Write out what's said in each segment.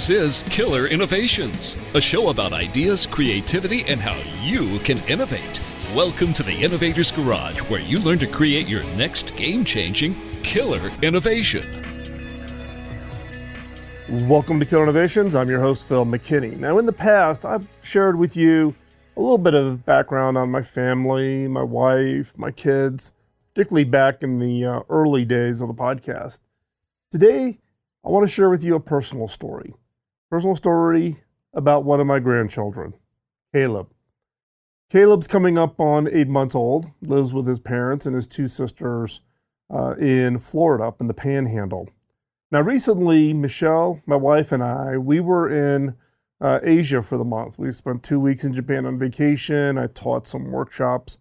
This is Killer Innovations, a show about ideas, creativity, and how you can innovate. Welcome to the Innovator's Garage, where you learn to create your next game-changing killer innovation. Welcome to Killer Innovations. I'm your host, Phil McKinney. Now, in the past, I've shared with you a little bit of background on my family, my wife, my kids, particularly back in the early days of the podcast. Today, I want to share with you a personal story about one of my grandchildren, Caleb. Caleb's coming up on 8 months old, lives with his parents and his two sisters in Florida, up in the Panhandle. Now, recently, Michelle, my wife, and I, we were in Asia for the month. We spent 2 weeks in Japan on vacation. I taught some workshops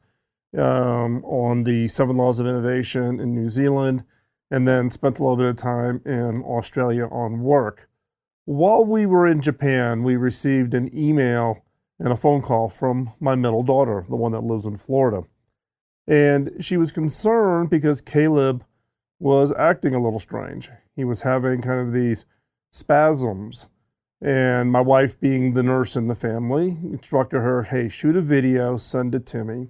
on the 7 Laws of Innovation in New Zealand, and then spent a little bit of time in Australia on work. While we were in Japan, we received an email and a phone call from my middle daughter, the one that lives in Florida. And she was concerned because Caleb was acting a little strange. He was having kind of these spasms. And my wife, being the nurse in the family, instructed her, hey, shoot a video, send it to me.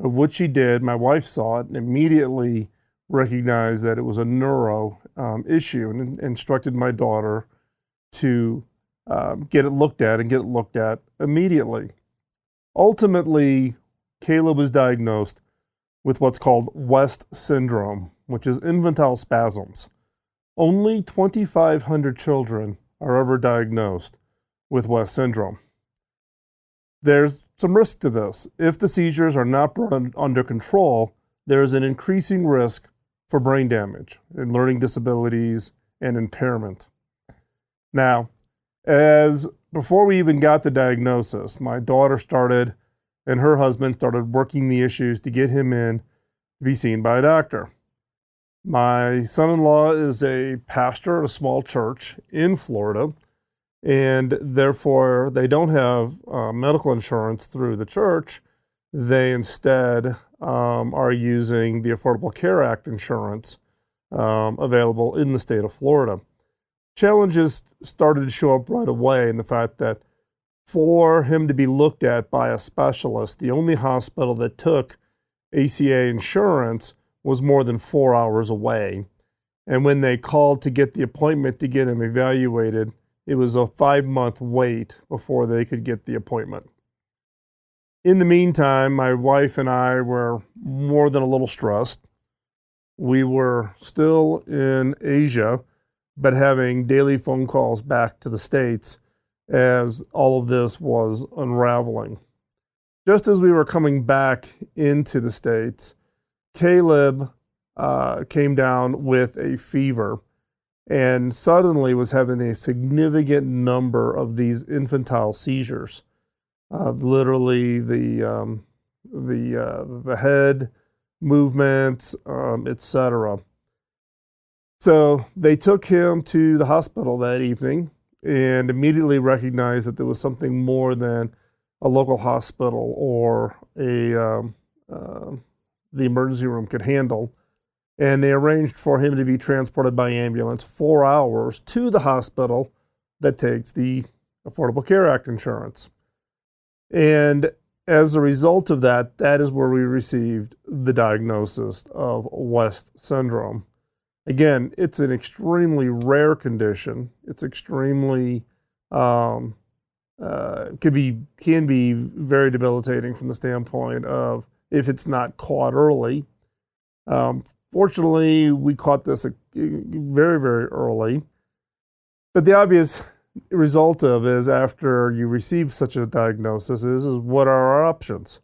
Of which she did. My wife saw it and immediately recognized that it was a neuro issue, and instructed my daughter to get it looked at immediately. Ultimately, Caleb was diagnosed with what's called West syndrome, which is infantile spasms. Only 2,500 children are ever diagnosed with West syndrome. There's some risk to this. If the seizures are not brought under control, there is an increasing risk for brain damage and learning disabilities and impairment. Now, before we even got the diagnosis, my daughter and her husband started working the issues to get him in to be seen by a doctor. My son-in-law is a pastor at a small church in Florida, and therefore they don't have medical insurance through the church. They instead are using the Affordable Care Act insurance available in the state of Florida. Challenges started to show up right away in the fact that for him to be looked at by a specialist, the only hospital that took ACA insurance was more than 4 hours away. And when they called to get the appointment to get him evaluated, it was a 5-month wait before they could get the appointment. In the meantime, my wife and I were more than a little stressed. We were still in Asia, but having daily phone calls back to the States as all of this was unraveling. Just as we were coming back into the States, Caleb came down with a fever and suddenly was having a significant number of these infantile seizures. Literally the head movements, etc. So they took him to the hospital that evening and immediately recognized that there was something more than a local hospital or the emergency room could handle. And they arranged for him to be transported by ambulance 4 hours to the hospital that takes the Affordable Care Act insurance. And as a result of that, that is where we received the diagnosis of West syndrome. Again, it's an extremely rare condition. It's extremely can be very debilitating from the standpoint of if it's not caught early. Fortunately, we caught this very, very early. But the obvious result of is after you receive such a diagnosis is what are our options?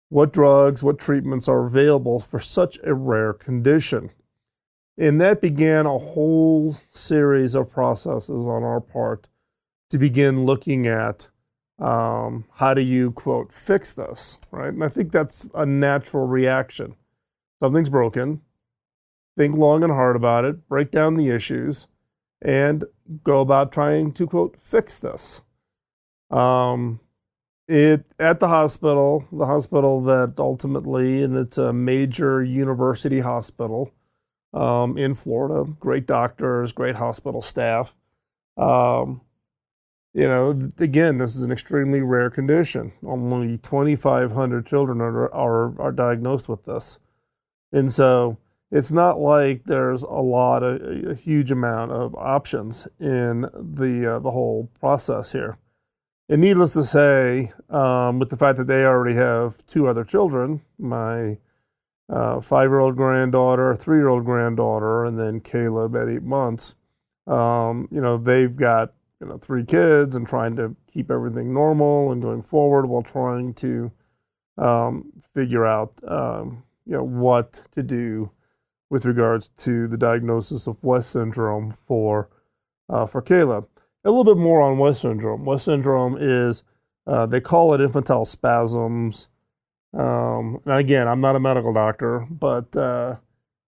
What drugs, what treatments are available for such a rare condition? And that began a whole series of processes on our part to begin looking at how do you, quote, fix this, right? And I think that's a natural reaction. Something's broken. Think long and hard about it, break down the issues, and go about trying to, quote, fix this. At the hospital that ultimately, and it's a major university hospital in Florida, great doctors, great hospital staff. Again, this is an extremely rare condition. Only 2,500 children are diagnosed with this. And so it's not like there's a huge amount of options in the whole process here. And needless to say, with the fact that they already have two other children, my 5-year-old granddaughter, 3-year-old granddaughter, and then Caleb at 8 months, they've got 3 kids and trying to keep everything normal and going forward while trying to figure out what to do with regards to the diagnosis of West syndrome for Caleb. A little bit more on West syndrome. West syndrome is they call it infantile spasms. And again, I'm not a medical doctor, but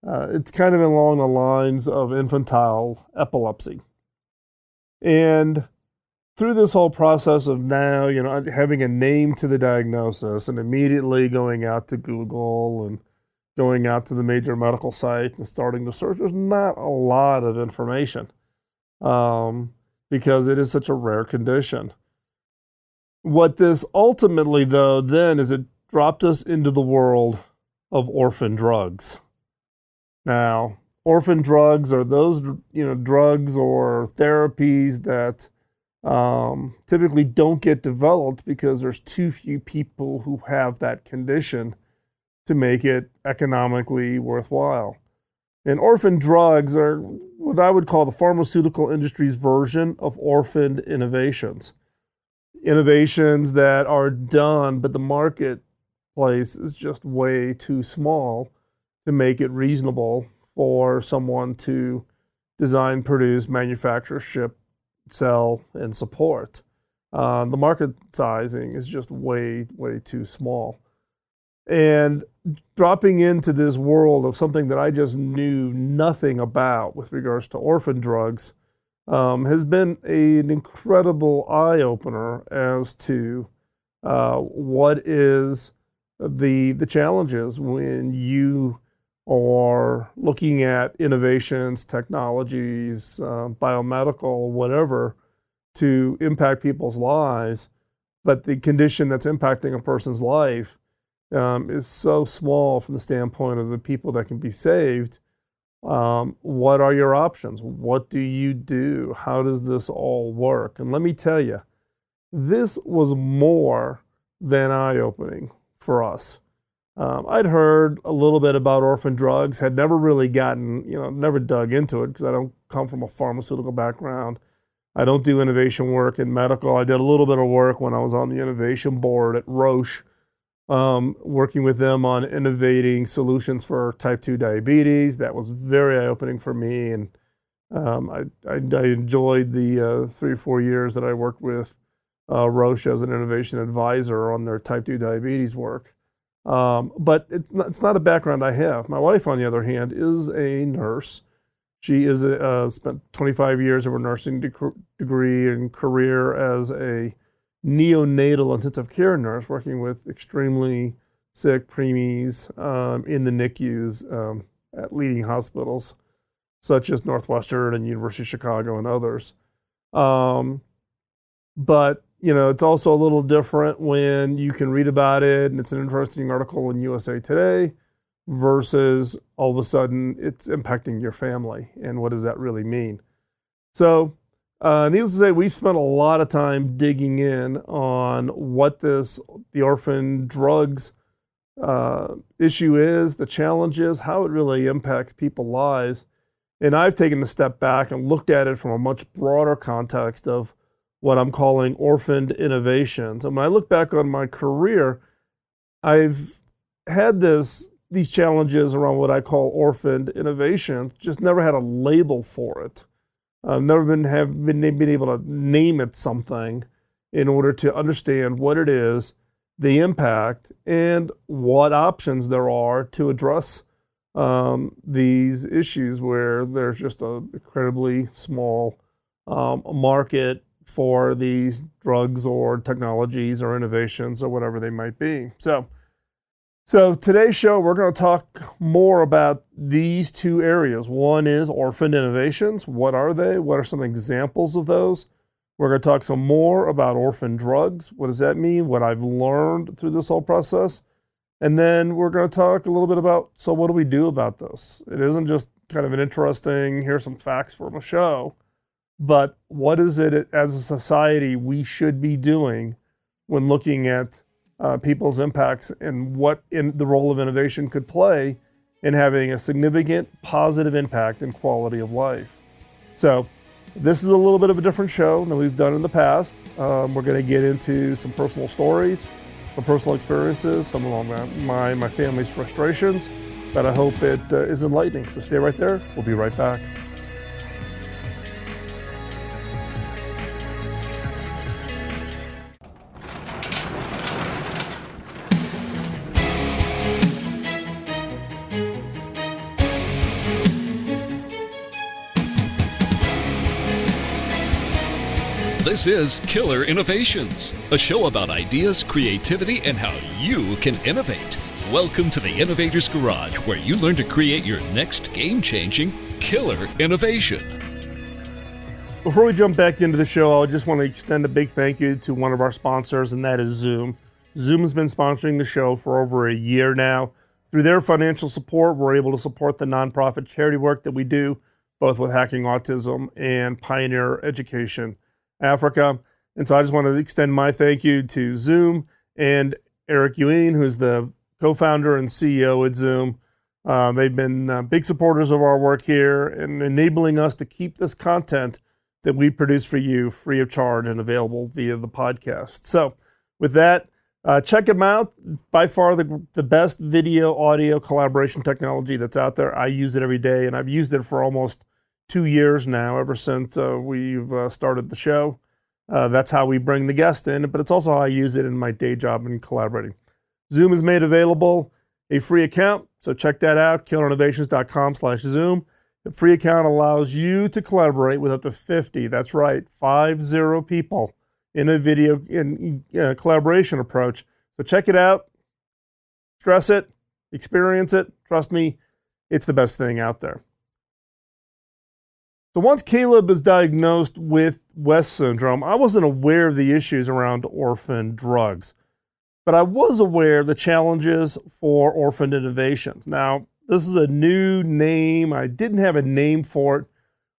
it's kind of along the lines of infantile epilepsy. And through this whole process of now, having a name to the diagnosis and immediately going out to Google and going out to the major medical site and starting to search, there's not a lot of information because it is such a rare condition. What this ultimately, though, then is it dropped us into the world of orphan drugs. Now, orphan drugs are those, drugs or therapies that typically don't get developed because there's too few people who have that condition to make it economically worthwhile. And orphan drugs are what I would call the pharmaceutical industry's version of orphaned innovations. Innovations that are done, but the marketplace is just way too small to make it reasonable for someone to design, produce, manufacture, ship, sell, and support. The market sizing is just way, way too small. And dropping into this world of something that I just knew nothing about with regards to orphan drugs has been an incredible eye-opener as to what is the challenges when you are looking at innovations, technologies, biomedical, whatever, to impact people's lives, but the condition that's impacting a person's life is so small from the standpoint of the people that can be saved. What are your options? What do you do? How does this all work? And let me tell you, this was more than eye-opening for us. I'd heard a little bit about orphan drugs, had never really never dug into it because I don't come from a pharmaceutical background. I don't do innovation work in medical. I did a little bit of work when I was on the innovation board at Roche, working with them on innovating solutions for type 2 diabetes. That was very eye-opening for me, and I enjoyed the 3 or 4 years that I worked with Roche as an innovation advisor on their type 2 diabetes work. But it's not a background I have. My wife, on the other hand, is a nurse. She is spent 25 years of her nursing degree and career as a neonatal intensive care nurse, working with extremely sick preemies in the NICUs at leading hospitals such as Northwestern and University of Chicago and others. But it's also a little different when you can read about it and it's an interesting article in USA Today versus all of a sudden it's impacting your family. And what does that really mean? So, needless to say, we spent a lot of time digging in on what the orphan drugs issue is, the challenges, how it really impacts people's lives. And I've taken a step back and looked at it from a much broader context of what I'm calling orphaned innovations. And when I look back on my career, I've had these challenges around what I call orphaned innovations, just never had a label for it. I've never been able to name it something in order to understand what it is, the impact, and what options there are to address these issues where there's just an incredibly small market for these drugs or technologies or innovations or whatever they might be. So today's show, we're going to talk more about these two areas. One is orphaned innovations. What are they? What are some examples of those? We're going to talk some more about orphan drugs. What does that mean? What I've learned through this whole process. And then we're going to talk a little bit about, so what do we do about this? It isn't just kind of an interesting, here's some facts from a show, but what is it as a society we should be doing when looking at people's impacts and what the role of innovation could play in having a significant positive impact in quality of life. So this is a little bit of a different show than we've done in the past. We're going to get into some personal stories, some personal experiences, some of my family's frustrations, but I hope it is enlightening. So stay right there. We'll be right back. This is Killer Innovations, a show about ideas, creativity, and how you can innovate. Welcome to the Innovator's Garage, where you learn to create your next game-changing killer innovation. Before we jump back into the show, I just want to extend a big thank you to one of our sponsors, and that is Zoom. Zoom has been sponsoring the show for over a year now. Through their financial support, we're able to support the nonprofit charity work that we do, both with Hacking Autism and Pioneer Education Africa. And so I just want to extend my thank you to Zoom and Eric Ewing, who's the co-founder and CEO at Zoom. They've been big supporters of our work here and enabling us to keep this content that we produce for you free of charge and available via the podcast. So with that, check them out. By far the best video audio collaboration technology that's out there. I use it every day, and I've used it for almost 2 years now, ever since we've started the show. That's how we bring the guest in, but it's also how I use it in my day job in collaborating. Zoom has made available a free account, so check that out, killerinnovations.com/Zoom. The free account allows you to collaborate with up to 50, that's right, 50 people in a video collaboration approach. So check it out, stress it, experience it. Trust me, it's the best thing out there. So once Caleb is diagnosed with West syndrome, I wasn't aware of the issues around orphan drugs, but I was aware of the challenges for orphan innovations. Now, this is a new name. I didn't have a name for it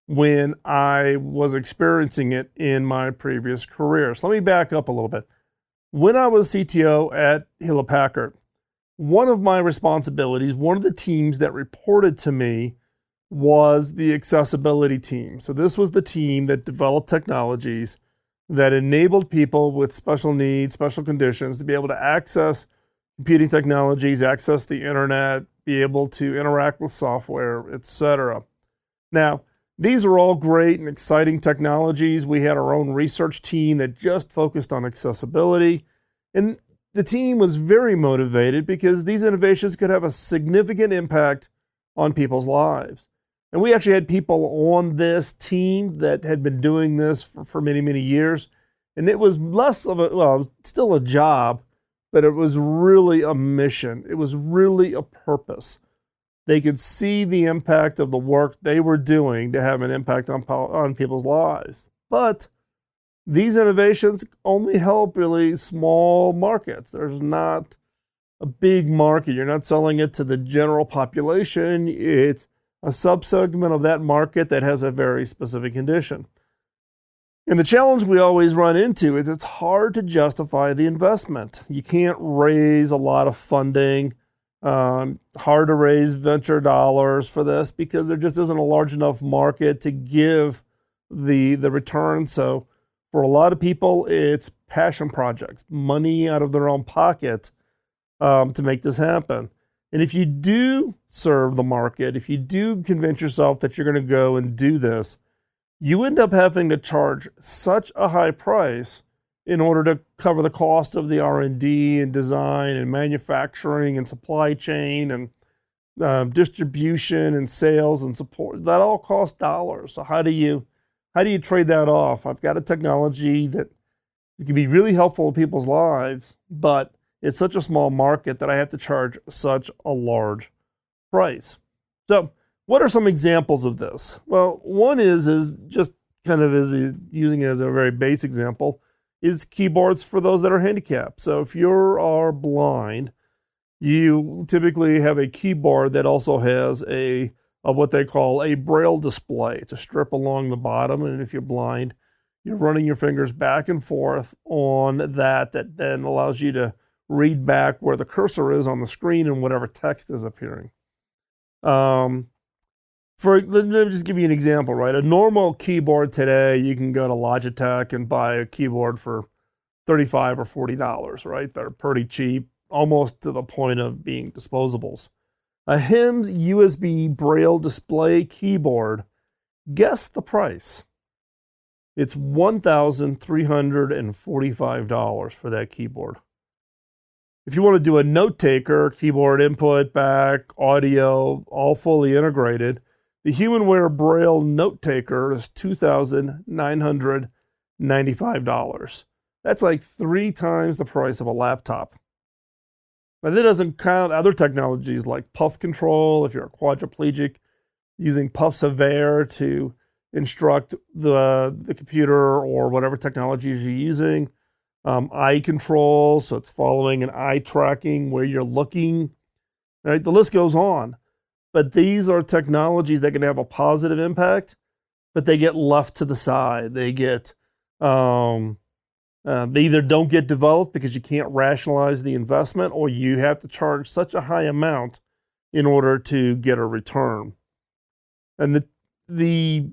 when I was experiencing it in my previous career. So let me back up a little bit. When I was CTO at Hewlett-Packard, one of my responsibilities, one of the teams that reported to me was the accessibility team. So this was the team that developed technologies that enabled people with special needs, special conditions to be able to access computing technologies, access the internet, be able to interact with software, etc. Now, these are all great and exciting technologies. We had our own research team that just focused on accessibility. And the team was very motivated because these innovations could have a significant impact on people's lives. And we actually had people on this team that had been doing this for many, many years. And it was less of still a job, but it was really a mission. It was really a purpose. They could see the impact of the work they were doing to have an impact on people's lives. But these innovations only help really small markets. There's not a big market. You're not selling it to the general population. It's a subsegment of that market that has a very specific condition. And the challenge we always run into is it's hard to justify the investment. You can't raise a lot of funding, hard to raise venture dollars for this because there just isn't a large enough market to give the return. So for a lot of people, it's passion projects, money out of their own pocket to make this happen. And if you do serve the market, if you do convince yourself that you're going to go and do this, you end up having to charge such a high price in order to cover the cost of the R&D and design and manufacturing and supply chain and distribution and sales and support. That all costs dollars. So how do you trade that off? I've got a technology that can be really helpful in people's lives, but it's such a small market that I have to charge such a large price. So what are some examples of this? Well, one is just kind of using it as a very base example, is keyboards for those that are handicapped. So if you are blind, you typically have a keyboard that also has a what they call a braille display. It's a strip along the bottom, and if you're blind, you're running your fingers back and forth on that then allows you to read back where the cursor is on the screen and whatever text is appearing. Let me just give you an example, right? A normal keyboard today, you can go to Logitech and buy a keyboard for $35 or $40, right? They're pretty cheap, almost to the point of being disposables. A HIMS USB Braille display keyboard, guess the price. It's $1,345 for that keyboard. If you want to do a note taker, keyboard input, back, audio, all fully integrated, the HumanWare Braille note taker is $2,995. That's like 3 times the price of a laptop. But that doesn't count other technologies like puff control. If you're a quadriplegic, using puff severe to instruct the computer or whatever technologies you're using. Eye control, so it's following an eye tracking where you're looking. Right? The list goes on. But these are technologies that can have a positive impact, but they get left to the side. They get they either don't get developed because you can't rationalize the investment, or you have to charge such a high amount in order to get a return. And the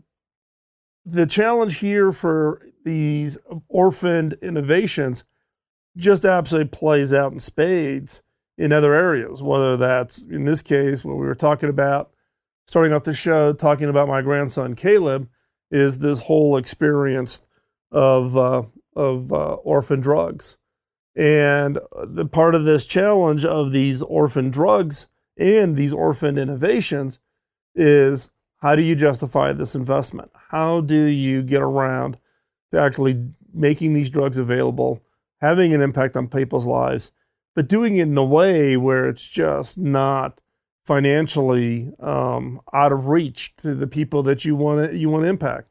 challenge here for these orphaned innovations just absolutely plays out in spades in other areas, whether that's, in this case, what we were talking about, starting off the show, talking about my grandson, Caleb, is this whole experience of orphan drugs. And the part of this challenge of these orphan drugs and these orphan innovations is, how do you justify this investment? How do you get around to actually making these drugs available, having an impact on people's lives, but doing it in a way where it's just not financially out of reach to the people that you want to impact?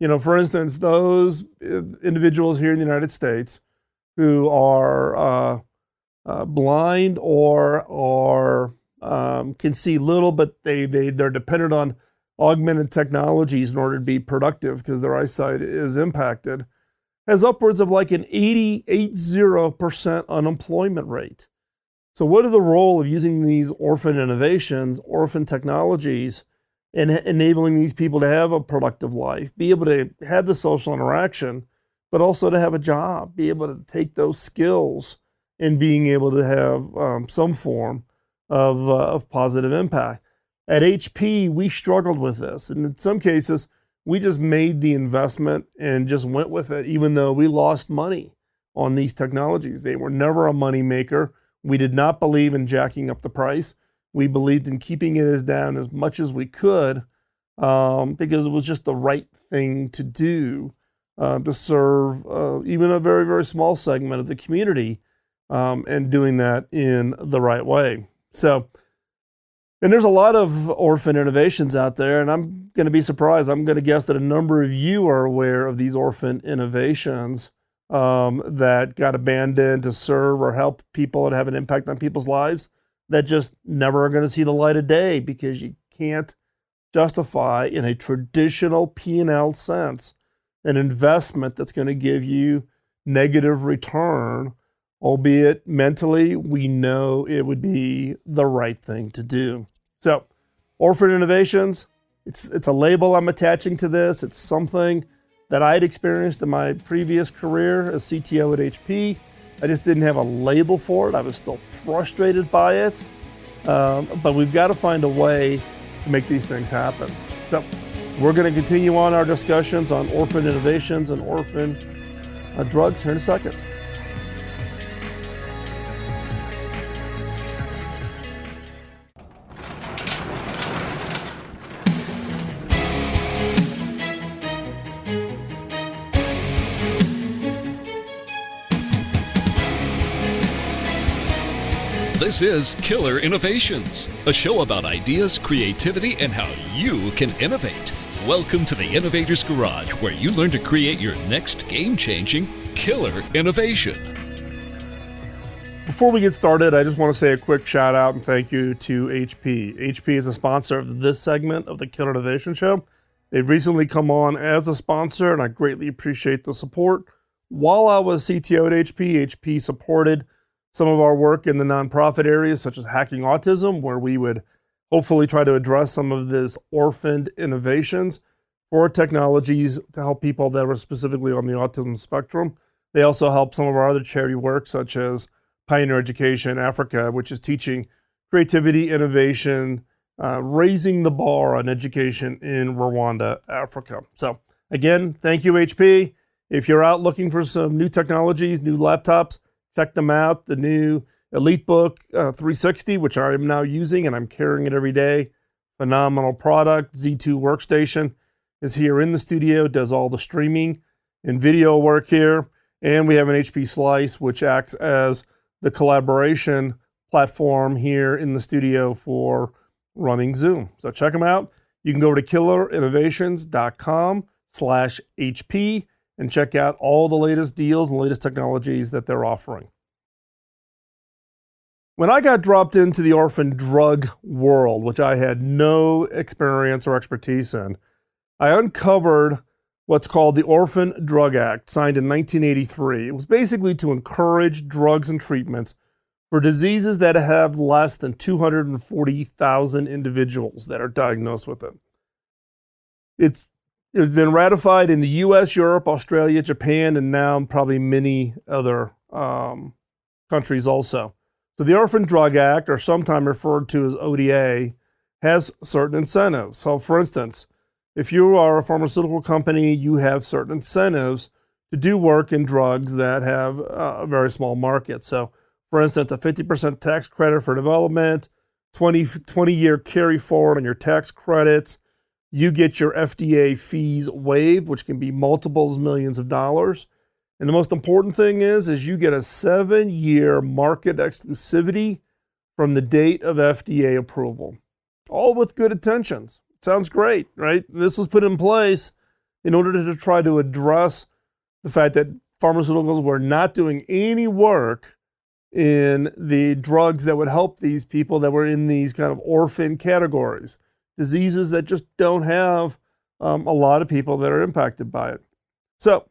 You know, for instance, those individuals here in the United States who are blind or can see little, but they're dependent on augmented technologies in order to be productive because their eyesight is impacted, has upwards of like an 80% unemployment rate. So what is the role of using these orphan innovations, orphan technologies, and enabling these people to have a productive life, be able to have the social interaction, but also to have a job, be able to take those skills and being able to have some form of positive impact. At HP, we struggled with this. And in some cases, we just made the investment and just went with it, even though we lost money on these technologies. They were never a money maker. We did not believe in jacking up the price. We believed in keeping it as down as much as we could because it was just the right thing to do to serve even a very, very small segment of the community and doing that in the right way. So, and there's a lot of orphan innovations out there, and I'm going to be surprised. I'm going to guess that a number of you are aware of these orphan innovations that got abandoned to serve or help people and have an impact on people's lives that just never are going to see the light of day because you can't justify in a traditional P&L sense an investment that's going to give you negative return, albeit mentally we know it would be the right thing to do. So, orphan innovations, it's a label I'm attaching to this. It's something that I had experienced in my previous career as CTO at HP. I just didn't have a label for it. I was still frustrated by it. But we've got to find a way to make these things happen. So, we're going to continue on our discussions on orphan innovations and orphan drugs here in a second. This is Killer Innovations, a show about ideas, creativity, and how you can innovate. Welcome to the Innovator's Garage, where you learn to create your next game-changing killer innovation. Before we get started, I just want to say a quick shout out and thank you to HP. HP is a sponsor of this segment of the Killer Innovation Show. They've recently come on as a sponsor, and I greatly appreciate the support. While I was CTO at HP supported some of our work in the nonprofit areas, such as hacking autism, where we would hopefully try to address some of these orphaned innovations for technologies to help people that were specifically on the autism spectrum. They also help some of our other charity work, such as Pioneer Education Africa, which is teaching creativity, innovation, raising the bar on education in Rwanda, Africa. So again, thank you, HP. If you're out looking for some new technologies, new laptops, check them out. The new EliteBook 360, which I am now using, and I'm carrying it every day. Phenomenal product. Z2 Workstation is here in the studio, does all the streaming and video work here. And we have an HP Slice, which acts as the collaboration platform here in the studio for running Zoom. So check them out. You can go to killerinnovations.com/HP and check out all the latest deals and latest technologies that they're offering. When I got dropped into the orphan drug world, which I had no experience or expertise in, I uncovered what's called the Orphaned Drug Act, signed in 1983. It was basically to encourage drugs and treatments for diseases that have less than 240,000 individuals that are diagnosed with it. It's been ratified in the US, Europe, Australia, Japan, and now probably many other countries also. So the Orphan Drug Act, or sometimes referred to as ODA, has certain incentives. So for instance, if you are a pharmaceutical company, you have certain incentives to do work in drugs that have a very small market. So for instance, a 50% tax credit for development, 20-year carry forward on your tax credits. You get your FDA fees waived, which can be multiples millions of dollars. And the most important thing is you get a 7-year market exclusivity from the date of FDA approval. All with good intentions. Sounds great, right? This was put in place in order to try to address the fact that pharmaceuticals were not doing any work in the drugs that would help these people that were in these kind of orphan categories, diseases that just don't have a lot of people that are impacted by it. So,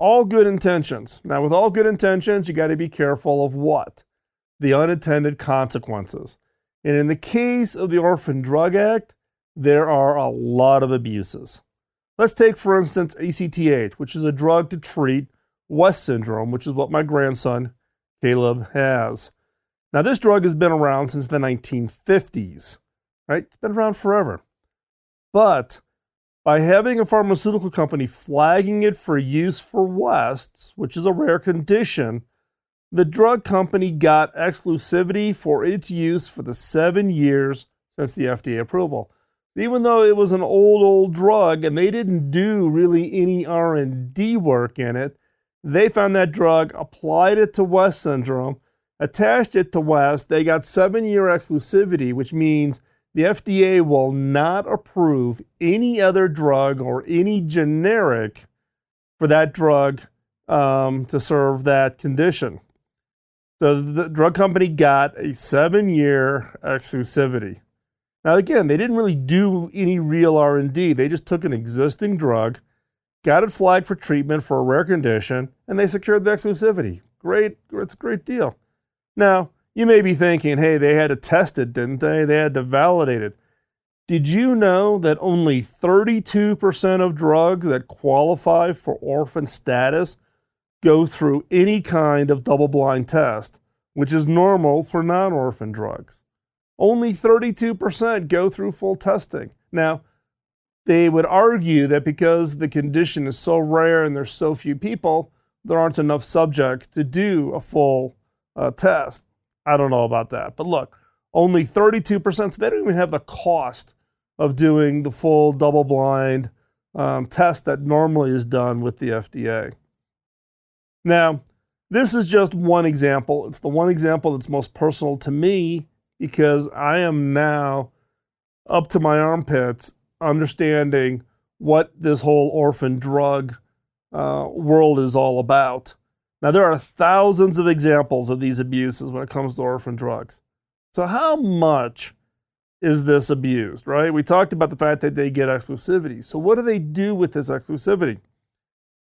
all good intentions. Now, with all good intentions, you got to be careful of what? The unintended consequences. And in the case of the Orphan Drug Act, there are a lot of abuses. Let's take, for instance, ACTH, which is a drug to treat West syndrome, which is what my grandson, Caleb, has. Now, this drug has been around since the 1950s, right? It's been around forever. But by having a pharmaceutical company flagging it for use for Wests, which is a rare condition, the drug company got exclusivity for its use for the 7 years since the FDA approval. Even though it was an old drug and they didn't do really any R&D work in it, they found that drug, applied it to West syndrome, attached it to West. They got 7-year exclusivity, which means the FDA will not approve any other drug or any generic for that drug to serve that condition. So the drug company got a 7-year exclusivity. Now, again, they didn't really do any real R&D. They just took an existing drug, got it flagged for treatment for a rare condition, and they secured the exclusivity. Great, it's a great deal. Now, you may be thinking, hey, they had to test it, didn't they? They had to validate it. Did you know that only 32% of drugs that qualify for orphan status go through any kind of double-blind test, which is normal for non-orphan drugs? Only 32% go through full testing. Now, they would argue that because the condition is so rare and there's so few people, there aren't enough subjects to do a full test. I don't know about that. But look, only 32%, so they don't even have the cost of doing the full double-blind test that normally is done with the FDA. Now, this is just one example. It's the one example that's most personal to me because I am now up to my armpits understanding what this whole orphan drug world is all about. Now, there are thousands of examples of these abuses when it comes to orphan drugs. So how much is this abused, right? We talked about the fact that they get exclusivity. So what do they do with this exclusivity?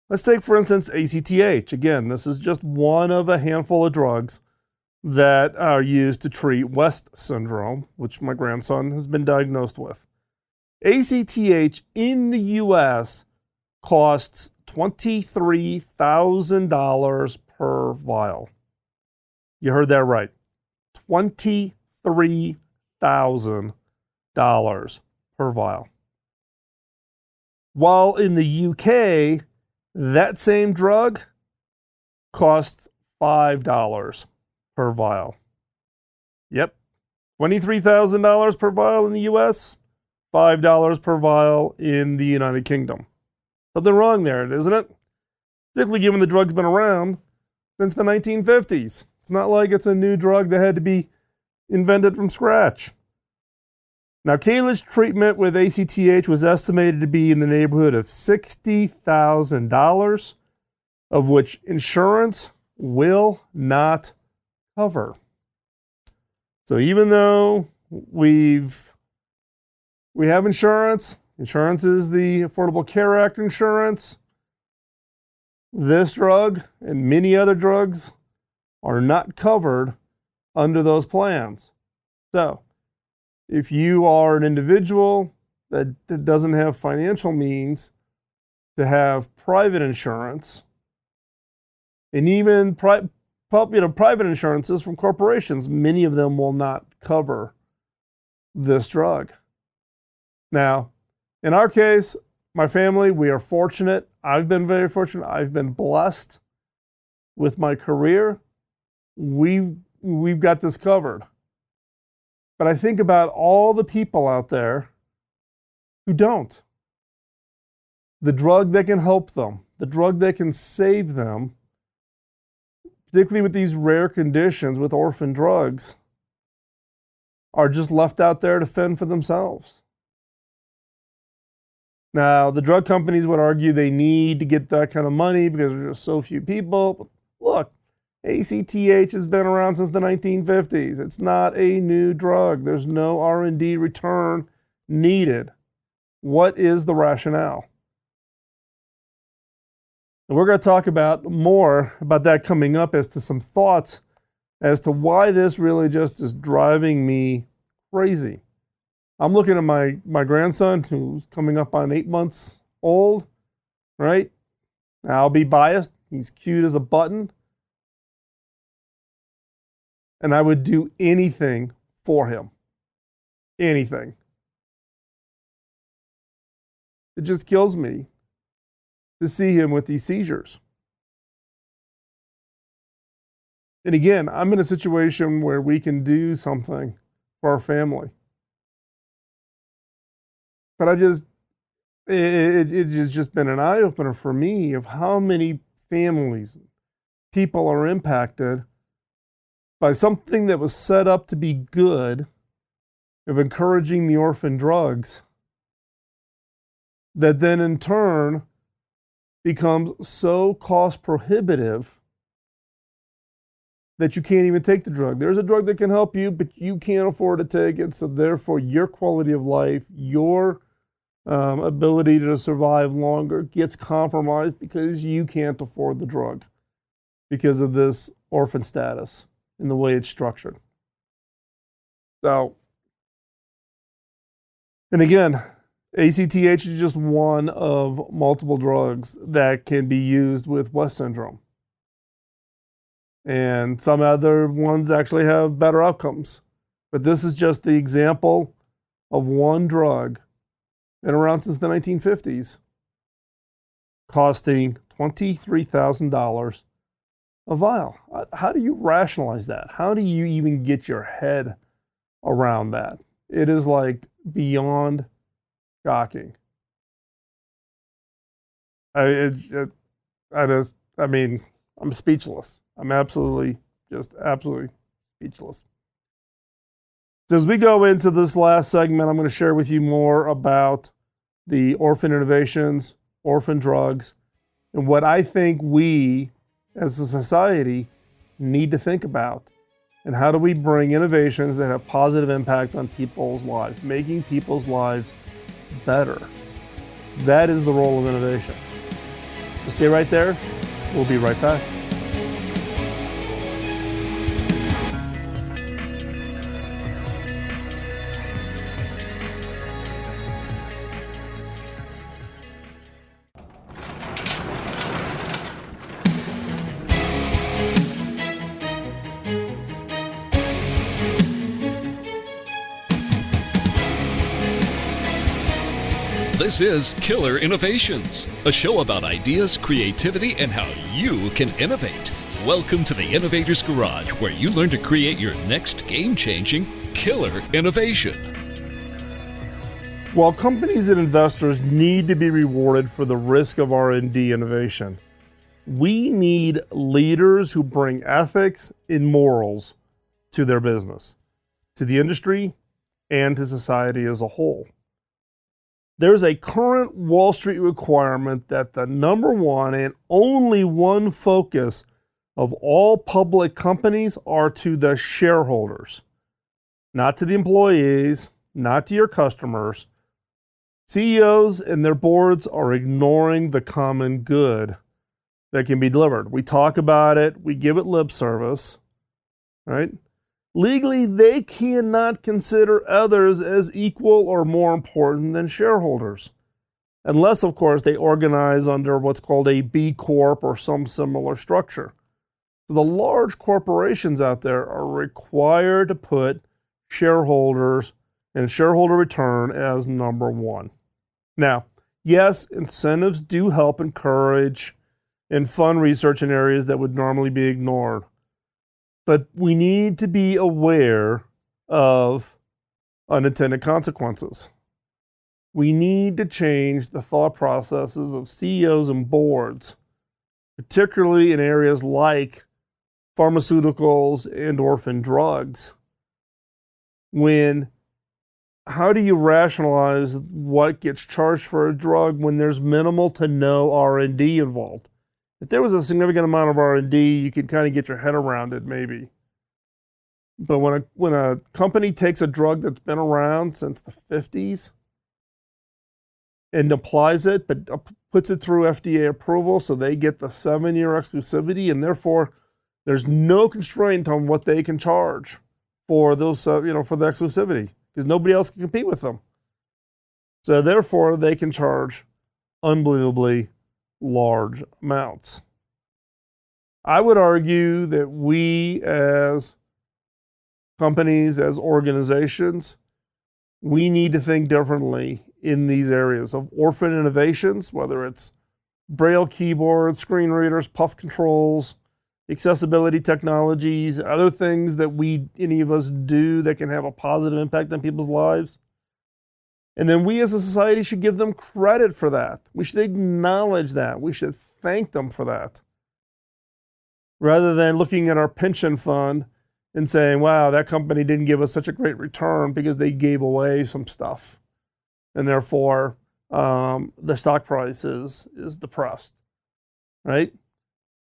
Let's take, for instance, ACTH. Again, this is just one of a handful of drugs that are used to treat West syndrome, which my grandson has been diagnosed with. ACTH in the U.S. costs $23,000 per vial. You heard that right. $23,000 per vial. While in the UK, that same drug costs $5 per vial. Yep. $23,000 per vial in the US, $5 per vial in the United Kingdom. Something wrong there, isn't it? Particularly given the drug's been around since the 1950s. It's not like it's a new drug that had to be invented from scratch. Now, Kayla's treatment with ACTH was estimated to be in the neighborhood of $60,000, of which insurance will not cover. So even though we have insurance is the Affordable Care Act insurance, this drug and many other drugs are not covered under those plans. So if you are an individual that doesn't have financial means to have private insurance, and even private insurances from corporations, many of them will not cover this drug. Now, in our case, my family, we are fortunate. I've been very fortunate. I've been blessed with my career. We've got this covered. But I think about all the people out there who don't. The drug that can help them, the drug that can save them, particularly with these rare conditions with orphan drugs, are just left out there to fend for themselves. Now, the drug companies would argue they need to get that kind of money because there's just so few people. But look, ACTH has been around since the 1950s. It's not a new drug. There's no R&D return needed. What is the rationale? And we're going to talk about more about that coming up as to some thoughts as to why this really just is driving me crazy. I'm looking at my grandson who's coming up on 8 months old, right? I'll be biased. He's cute as a button. And I would do anything for him. Anything. It just kills me to see him with these seizures. And again, I'm in a situation where we can do something for our family. But it has just been an eye-opener for me of how many families, people are impacted by something that was set up to be good, of encouraging the orphan drugs, that then in turn becomes so cost prohibitive that you can't even take the drug. There's a drug that can help you, but you can't afford to take it, so therefore your quality of life, your ability to survive longer gets compromised because you can't afford the drug because of this orphan status and the way it's structured. So, and again, ACTH is just one of multiple drugs that can be used with West syndrome. And some other ones actually have better outcomes. But this is just the example of one drug, been around since the 1950s, costing $23,000 a vial. How do you rationalize that? How do you even get your head around that? It is like beyond shocking. I'm speechless. I'm absolutely speechless. So as we go into this last segment, I'm going to share with you more about the orphan innovations, orphan drugs, and what I think we as a society need to think about. And how do we bring innovations that have positive impact on people's lives, making people's lives better? That is the role of innovation. So stay right there. We'll be right back. This is Killer Innovations, a show about ideas, creativity, and how you can innovate. Welcome to the Innovator's Garage, where you learn to create your next game-changing killer innovation. While companies and investors need to be rewarded for the risk of R&D innovation, we need leaders who bring ethics and morals to their business, to the industry, and to society as a whole. There's a current Wall Street requirement that the number one and only one focus of all public companies are to the shareholders, not to the employees, not to your customers. CEOs and their boards are ignoring the common good that can be delivered. We talk about it, we give it lip service, right? Legally, they cannot consider others as equal or more important than shareholders, unless, of course, they organize under what's called a B Corp or some similar structure. So the large corporations out there are required to put shareholders and shareholder return as number one. Now, yes, incentives do help encourage and fund research in areas that would normally be ignored. But we need to be aware of unintended consequences. We need to change the thought processes of CEOs and boards, particularly in areas like pharmaceuticals and orphan drugs. How do you rationalize what gets charged for a drug when there's minimal to no R&D involved? If there was a significant amount of R&D, you could kind of get your head around it, maybe. But when a company takes a drug that's been around since the 50s and applies it, but puts it through FDA approval, so they get the 7-year exclusivity, and therefore there's no constraint on what they can charge for those, for the exclusivity, because nobody else can compete with them. So therefore, they can charge unbelievably large amounts. I would argue that we as companies, as organizations, we need to think differently in these areas of orphan innovations, whether it's braille keyboards, screen readers, puff controls, accessibility technologies, other things that any of us do that can have a positive impact on people's lives. And then we as a society should give them credit for that. We should acknowledge that. We should thank them for that. Rather than looking at our pension fund and saying, wow, that company didn't give us such a great return because they gave away some stuff. And therefore, the stock price is depressed, right?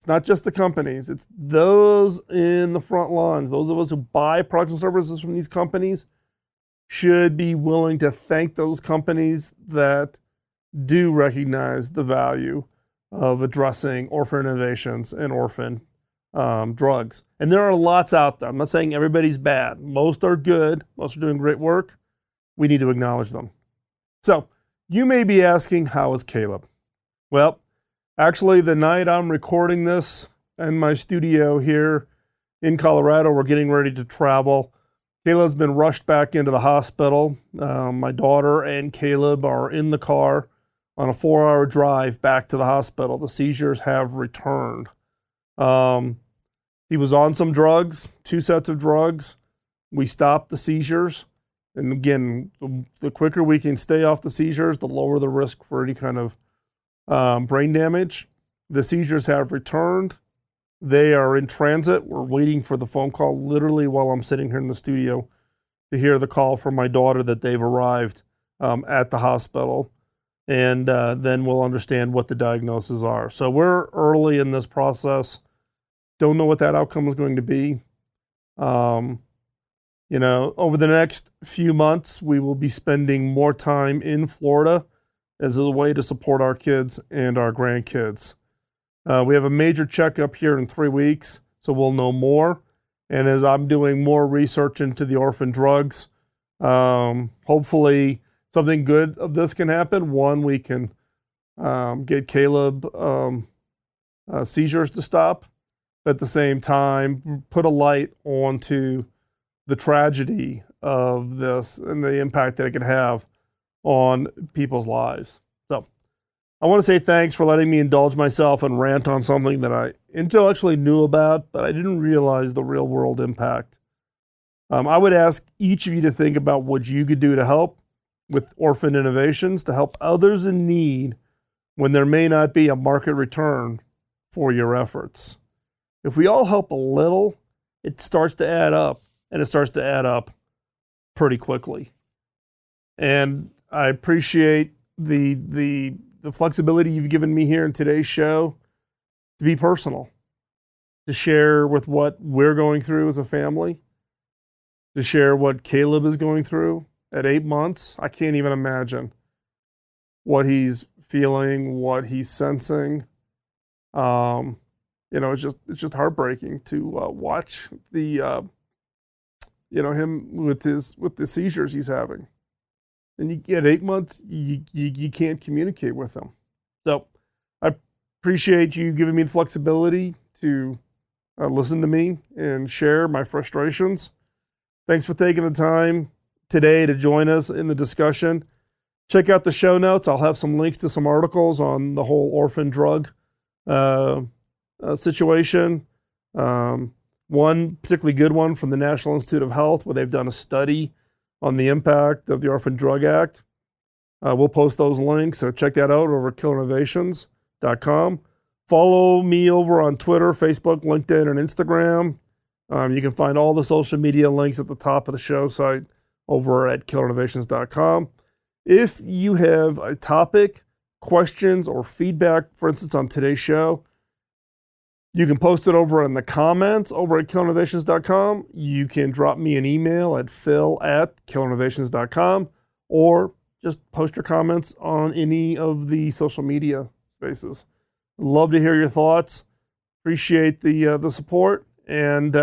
It's not just the companies. It's those in the front lines, those of us who buy products and services from these companies, should be willing to thank those companies that do recognize the value of addressing orphan innovations and orphan drugs. And there are lots out there. I'm not saying everybody's bad. Most are good. Most are doing great work. We need to acknowledge them. So you may be asking, how is Caleb? Well, actually, the night I'm recording this in my studio here in Colorado, we're getting ready to travel. Caleb's been rushed back into the hospital. My daughter and Caleb are in the car on a 4-hour drive back to the hospital. The seizures have returned. He was on some drugs, 2 sets of drugs. We stopped the seizures. And again, the quicker we can stay off the seizures, the lower the risk for any kind of brain damage. The seizures have returned. They are in transit. We're waiting for the phone call literally while I'm sitting here in the studio to hear the call from my daughter that they've arrived at the hospital. and then we'll understand what the diagnoses are. So we're early in this process. Don't know what that outcome is going to be. Over the next few months, we will be spending more time in Florida as a way to support our kids and our grandkids. We have a major checkup here in 3 weeks, so we'll know more. And as I'm doing more research into the orphan drugs, hopefully something good of this can happen. One, we can get Caleb seizures to stop. But at the same time, put a light onto the tragedy of this and the impact that it could have on people's lives. So I want to say thanks for letting me indulge myself and rant on something that I intellectually knew about, but I didn't realize the real world impact. I would ask each of you to think about what you could do to help with Orphaned Innovations, to help others in need when there may not be a market return for your efforts. If we all help a little, it starts to add up, and it starts to add up pretty quickly. And I appreciate the flexibility you've given me here in today's show to be personal, to share with what we're going through as a family, to share what Caleb is going through at 8 months. I can't even imagine what he's feeling, what he's sensing. It's just heartbreaking to watch him with the seizures he's having. And you get 8 months, you can't communicate with him. So I appreciate you giving me the flexibility to listen to me and share my frustrations. Thanks for taking the time today to join us in the discussion. Check out the show notes. I'll have some links to some articles on the whole orphan drug situation. One particularly good one from the National Institute of Health, where they've done a study on the impact of the Orphan Drug Act. We'll post those links, so check that out over at killerinnovations.com. Follow me over on Twitter, Facebook, LinkedIn, and Instagram. You can find all the social media links at the top of the show site over at killerinnovations.com. If you have a topic, questions, or feedback, for instance, on today's show, you can post it over in the comments over at killerinnovations.com. You can drop me an email at phil@killerinnovations.com, or just post your comments on any of the social media spaces. Love to hear your thoughts. Appreciate the support, and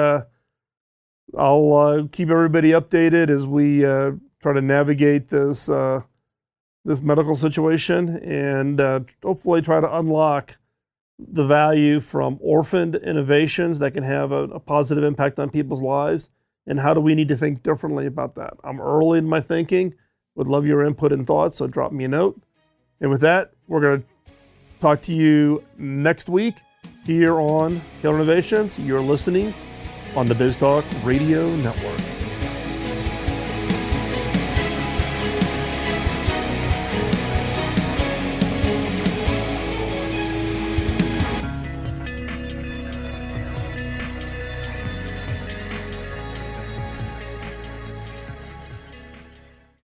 I'll keep everybody updated as we try to navigate this medical situation, and hopefully try to unlock the value from orphaned innovations that can have a positive impact on people's lives. And how do we need to think differently about that? I'm early in my thinking. Would love your input and thoughts, so drop me a note. And with that, we're going to talk to you next week here on Killer Innovations. You're listening on the BizTalk Radio Network.